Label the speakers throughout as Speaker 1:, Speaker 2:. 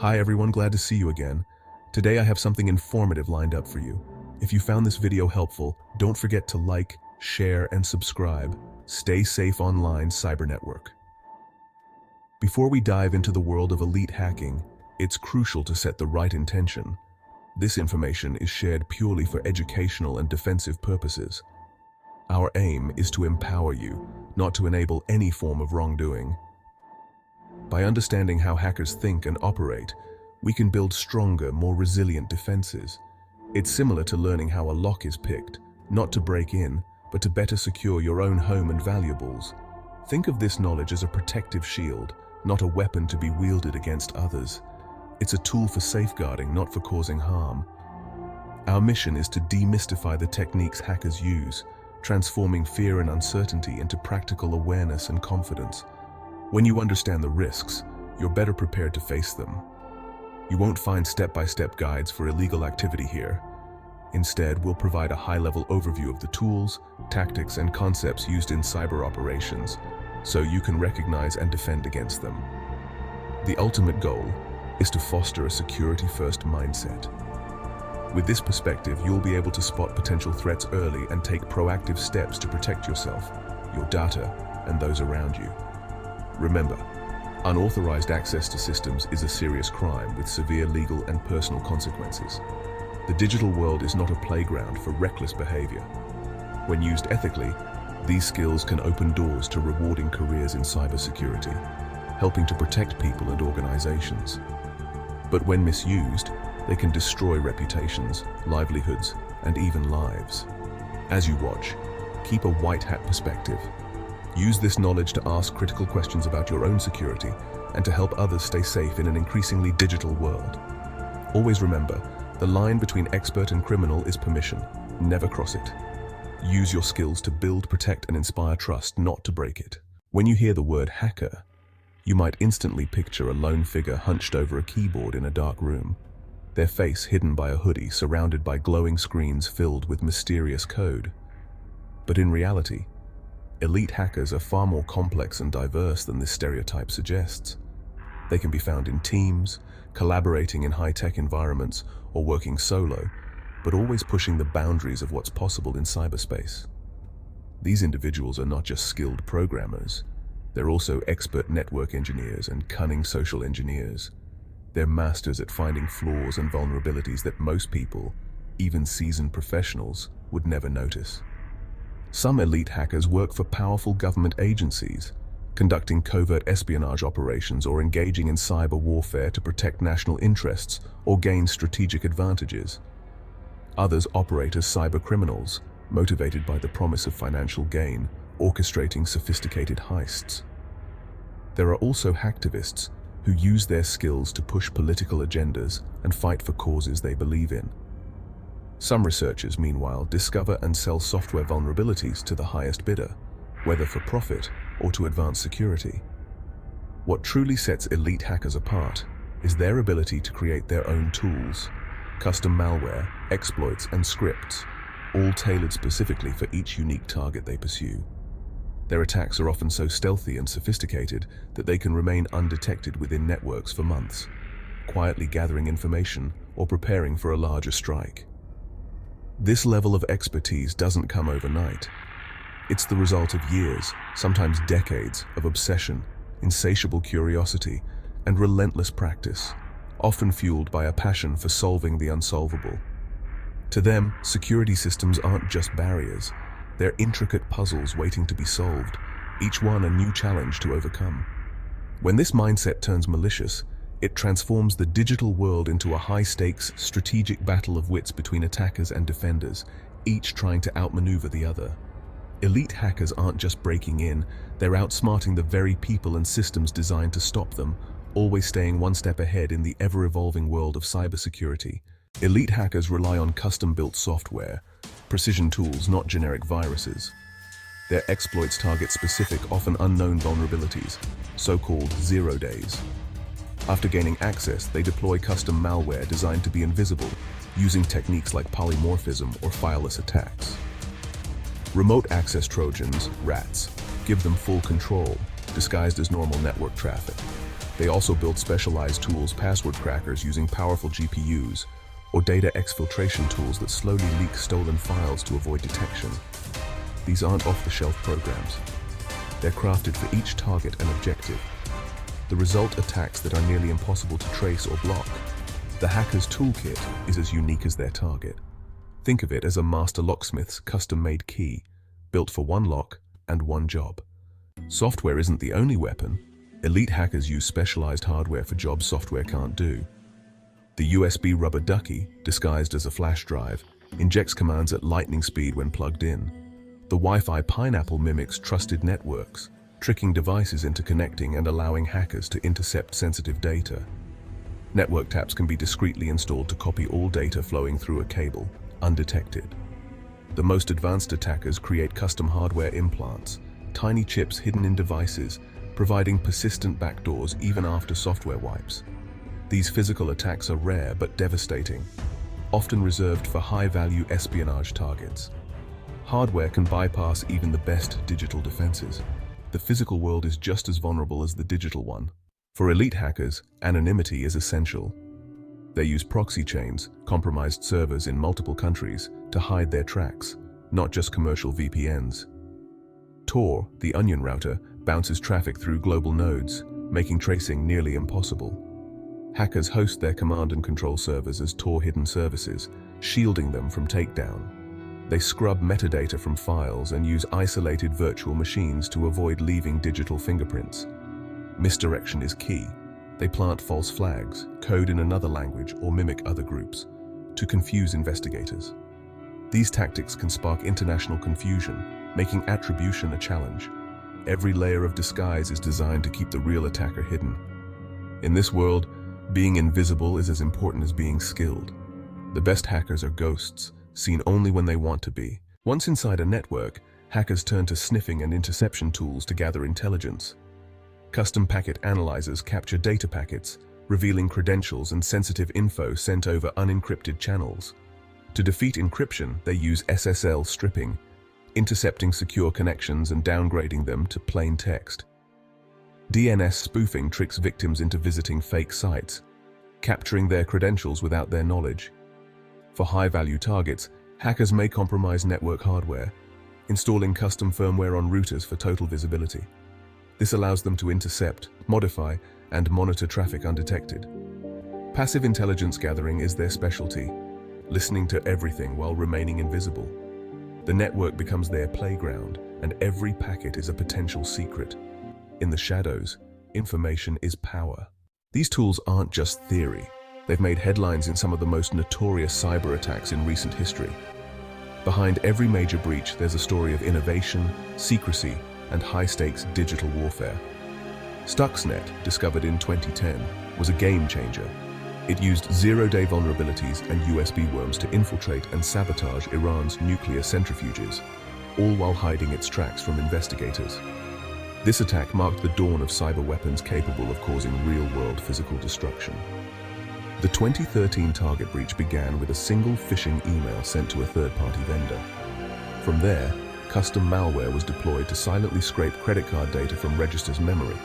Speaker 1: Hi everyone, glad to see you again. Today I have something informative lined up for you. If you found this video helpful, don't forget to like, share, and subscribe. Stay safe online, cyber network. Before we dive into the world of elite hacking, it's crucial to set the right intention. This information is shared purely for educational and defensive purposes. Our aim is to empower you, not to enable any form of wrongdoing. By understanding how hackers think and operate, we can build stronger, more resilient defenses. It's similar to learning how a lock is picked, not to break in, but to better secure your own home and valuables. Think of this knowledge as a protective shield, not a weapon to be wielded against others. It's a tool for safeguarding, not for causing harm. Our mission is to demystify the techniques hackers use, transforming fear and uncertainty into practical awareness and confidence. When you understand the risks, you're better prepared to face them. You won't find step-by-step guides for illegal activity here. Instead, we'll provide a high-level overview of the tools, tactics, and concepts used in cyber operations, so you can recognize and defend against them. The ultimate goal is to foster a security-first mindset. With this perspective, you'll be able to spot potential threats early and take proactive steps to protect yourself, your data, and those around you. Remember, unauthorized access to systems is a serious crime with severe legal and personal consequences. The digital world is not a playground for reckless behavior. When used ethically, these skills can open doors to rewarding careers in cybersecurity, helping to protect people and organizations. But when misused, they can destroy reputations, livelihoods, and even lives. As you watch, keep a white hat perspective. Use this knowledge to ask critical questions about your own security and to help others stay safe in an increasingly digital world. Always remember, the line between expert and criminal is permission. Never cross it. Use your skills to build, protect, and inspire trust, not to break it. When you hear the word hacker, you might instantly picture a lone figure hunched over a keyboard in a dark room, their face hidden by a hoodie surrounded by glowing screens filled with mysterious code. But in reality, elite hackers are far more complex and diverse than this stereotype suggests. They can be found in teams, collaborating in high-tech environments, or working solo, but always pushing the boundaries of what's possible in cyberspace. These individuals are not just skilled programmers, they're also expert network engineers and cunning social engineers. They're masters at finding flaws and vulnerabilities that most people, even seasoned professionals, would never notice. Some elite hackers work for powerful government agencies, conducting covert espionage operations or engaging in cyber warfare to protect national interests or gain strategic advantages. Others operate as cyber criminals, motivated by the promise of financial gain, orchestrating sophisticated heists. There are also hacktivists who use their skills to push political agendas and fight for causes they believe in. Some researchers, meanwhile, discover and sell software vulnerabilities to the highest bidder, whether for profit or to advance security. What truly sets elite hackers apart is their ability to create their own tools, custom malware, exploits, and scripts, all tailored specifically for each unique target they pursue. Their attacks are often so stealthy and sophisticated that they can remain undetected within networks for months, quietly gathering information or preparing for a larger strike. This level of expertise doesn't come overnight. It's the result of years, sometimes decades, of obsession, insatiable curiosity, and relentless practice, often fueled by a passion for solving the unsolvable. To them, security systems aren't just barriers, they're intricate puzzles waiting to be solved, each one a new challenge to overcome. When this mindset turns malicious, it transforms the digital world into a high-stakes, strategic battle of wits between attackers and defenders, each trying to outmaneuver the other. Elite hackers aren't just breaking in, they're outsmarting the very people and systems designed to stop them, always staying one step ahead in the ever-evolving world of cybersecurity. Elite hackers rely on custom-built software, precision tools, not generic viruses. Their exploits target specific, often unknown vulnerabilities, so-called zero days. After gaining access, they deploy custom malware designed to be invisible, using techniques like polymorphism or fileless attacks. Remote access Trojans, RATs, give them full control, disguised as normal network traffic. They also build specialized tools, password crackers using powerful GPUs, or data exfiltration tools that slowly leak stolen files to avoid detection. These aren't off-the-shelf programs. They're crafted for each target and objective. The result, attacks that are nearly impossible to trace or block. The hacker's toolkit is as unique as their target. Think of it as a master locksmith's custom-made key, built for one lock and one job. Software isn't the only weapon. Elite hackers use specialized hardware for jobs software can't do. The USB rubber ducky, disguised as a flash drive, injects commands at lightning speed when plugged in. The Wi-Fi pineapple mimics trusted networks, tricking devices into connecting and allowing hackers to intercept sensitive data. Network taps can be discreetly installed to copy all data flowing through a cable, undetected. The most advanced attackers create custom hardware implants, tiny chips hidden in devices, providing persistent backdoors even after software wipes. These physical attacks are rare but devastating, often reserved for high-value espionage targets. Hardware can bypass even the best digital defenses. The physical world is just as vulnerable as the digital one. For elite hackers, anonymity is essential. They use proxy chains, compromised servers in multiple countries, to hide their tracks, not just commercial VPNs. Tor, the onion router, bounces traffic through global nodes, making tracing nearly impossible. Hackers host their command and control servers as Tor hidden services, shielding them from takedown. They scrub metadata from files and use isolated virtual machines to avoid leaving digital fingerprints. Misdirection is key. They plant false flags, code in another language, or mimic other groups to confuse investigators. These tactics can spark international confusion, making attribution a challenge. Every layer of disguise is designed to keep the real attacker hidden. In this world, being invisible is as important as being skilled. The best hackers are ghosts, seen only when they want to be. Once inside a network, hackers turn to sniffing and interception tools to gather intelligence. Custom packet analyzers capture data packets, revealing credentials and sensitive info sent over unencrypted channels. To defeat encryption, they use SSL stripping, intercepting secure connections and downgrading them to plain text. DNS spoofing tricks victims into visiting fake sites, capturing their credentials without their knowledge. For high-value targets, hackers may compromise network hardware, installing custom firmware on routers for total visibility. This allows them to intercept, modify, and monitor traffic undetected. Passive intelligence gathering is their specialty, listening to everything while remaining invisible. The network becomes their playground, and every packet is a potential secret. In the shadows, information is power. These tools aren't just theory. They've made headlines in some of the most notorious cyber attacks in recent history. Behind every major breach, there's a story of innovation, secrecy, and high-stakes digital warfare. Stuxnet, discovered in 2010, was a game-changer. It used zero-day vulnerabilities and USB worms to infiltrate and sabotage Iran's nuclear centrifuges, all while hiding its tracks from investigators. This attack marked the dawn of cyber weapons capable of causing real-world physical destruction. The 2013 target breach began with a single phishing email sent to a third-party vendor. From there, custom malware was deployed to silently scrape credit card data from registers' memory,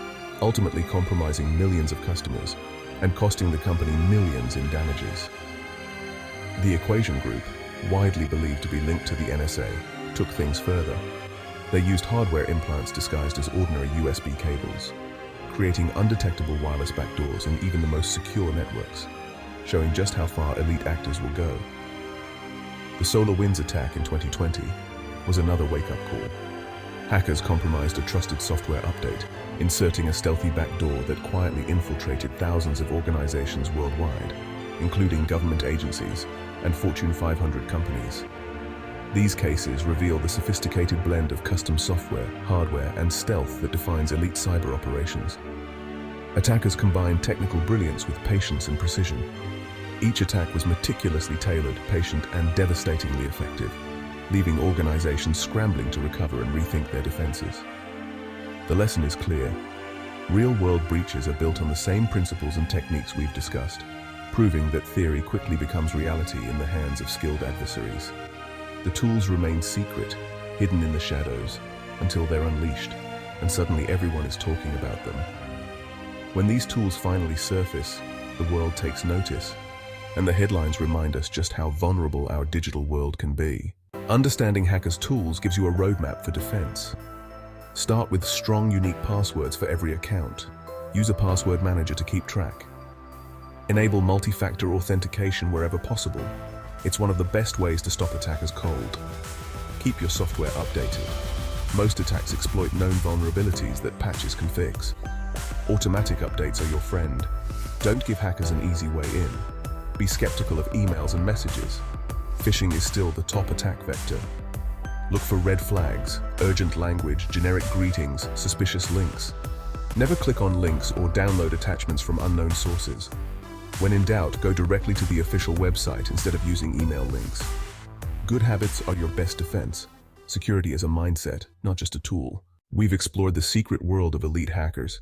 Speaker 1: ultimately compromising millions of customers and costing the company millions in damages. The Equation Group, widely believed to be linked to the NSA, took things further. They used hardware implants disguised as ordinary USB cables, creating undetectable wireless backdoors in even the most secure networks, showing just how far elite actors will go. The SolarWinds attack in 2020 was another wake-up call. Hackers compromised a trusted software update, inserting a stealthy backdoor that quietly infiltrated thousands of organizations worldwide, including government agencies and Fortune 500 companies. These cases reveal the sophisticated blend of custom software, hardware, and stealth that defines elite cyber operations. Attackers combined technical brilliance with patience and precision. Each attack was meticulously tailored, patient, and devastatingly effective, leaving organizations scrambling to recover and rethink their defenses. The lesson is clear. Real-world breaches are built on the same principles and techniques we've discussed, proving that theory quickly becomes reality in the hands of skilled adversaries. The tools remain secret, hidden in the shadows, until they're unleashed, and suddenly everyone is talking about them. When these tools finally surface, the world takes notice, and the headlines remind us just how vulnerable our digital world can be. Understanding hackers' tools gives you a roadmap for defense. Start with strong, unique passwords for every account. Use a password manager to keep track. Enable multi-factor authentication wherever possible. It's one of the best ways to stop attackers cold. Keep your software updated. Most attacks exploit known vulnerabilities that patches can fix. Automatic updates are your friend. Don't give hackers an easy way in. Be skeptical of emails and messages. Phishing is still the top attack vector. Look for red flags, urgent language, generic greetings, suspicious links. Never click on links or download attachments from unknown sources. When in doubt, go directly to the official website instead of using email links. Good habits are your best defense. Security is a mindset, not just a tool. We've explored the secret world of elite hackers,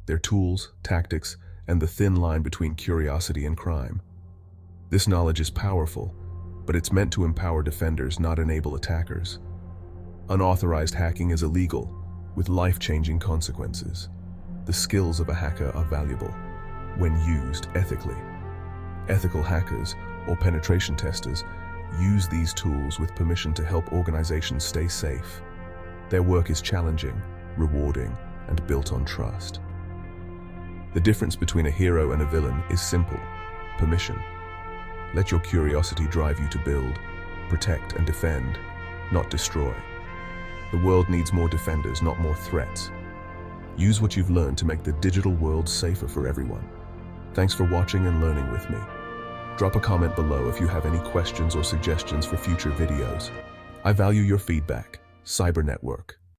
Speaker 1: their tools, tactics, and the thin line between curiosity and crime. This knowledge is powerful, but it's meant to empower defenders, not enable attackers. Unauthorized hacking is illegal, with life-changing consequences. The skills of a hacker are valuable when used ethically. Ethical hackers, or penetration testers, use these tools with permission to help organizations stay safe. Their work is challenging, rewarding, and built on trust. The difference between a hero and a villain is simple: permission. Let your curiosity drive you to build, protect, and defend, not destroy. The world needs more defenders, not more threats. Use what you've learned to make the digital world safer for everyone. Thanks for watching and learning with me. Drop a comment below if you have any questions or suggestions for future videos. I value your feedback. Cyber Network.